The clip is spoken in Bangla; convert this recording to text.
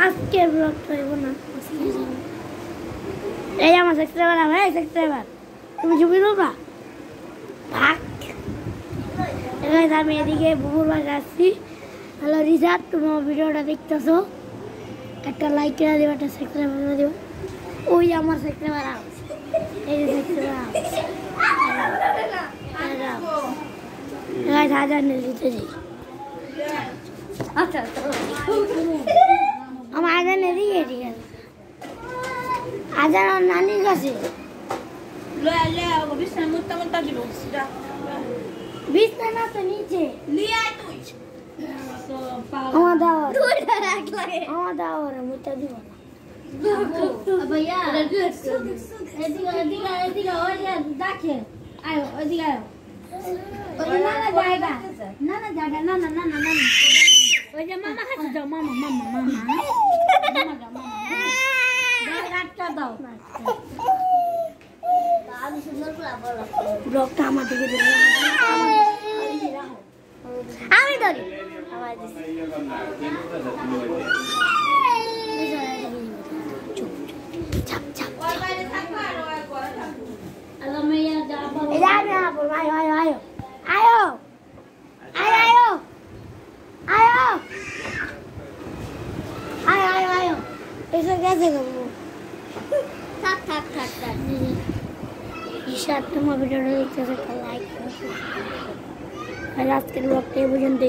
আজকের ব্লগ তো হইব না এই আমার সাবস্ক্রাইবার আমার সাবস্ক্রাইবার তুমি ছবি দেবা ভাগ আমি এদিকে বুবুর বাসায় আসছি হ্যালো রিজাত তুমি ভিডিওটা দেখতেছো একটা লাইক করে দিবা একটা সাবস্ক্রাইব করে দিবা ওই আমার সাবস্ক্রাইবার আছে এই যে সাবস্ক্রাইবার গাইস হাজার নিতে যাই আচ্ছা আমার আজান এদিকে ঠিক আছে আজান আর নানির কাছে বিছনা না তো নিচে নিয়ে আয় তুই আমার দাও মুটা দিব না ভাইয়া এদিকে ওই দেখে আয়ো ওইদিকে আয়ো না জায়গা না ওই যে মামা হাতে দাও মামা দাও ব্লগটা আমার দিকে আমি ধরি এসে গেছে থাক ঈশার তোমার ভিডিওটা দেখতেছে একটা লাইক করো আর আজকের ব্লগটা এই পর্যন্ত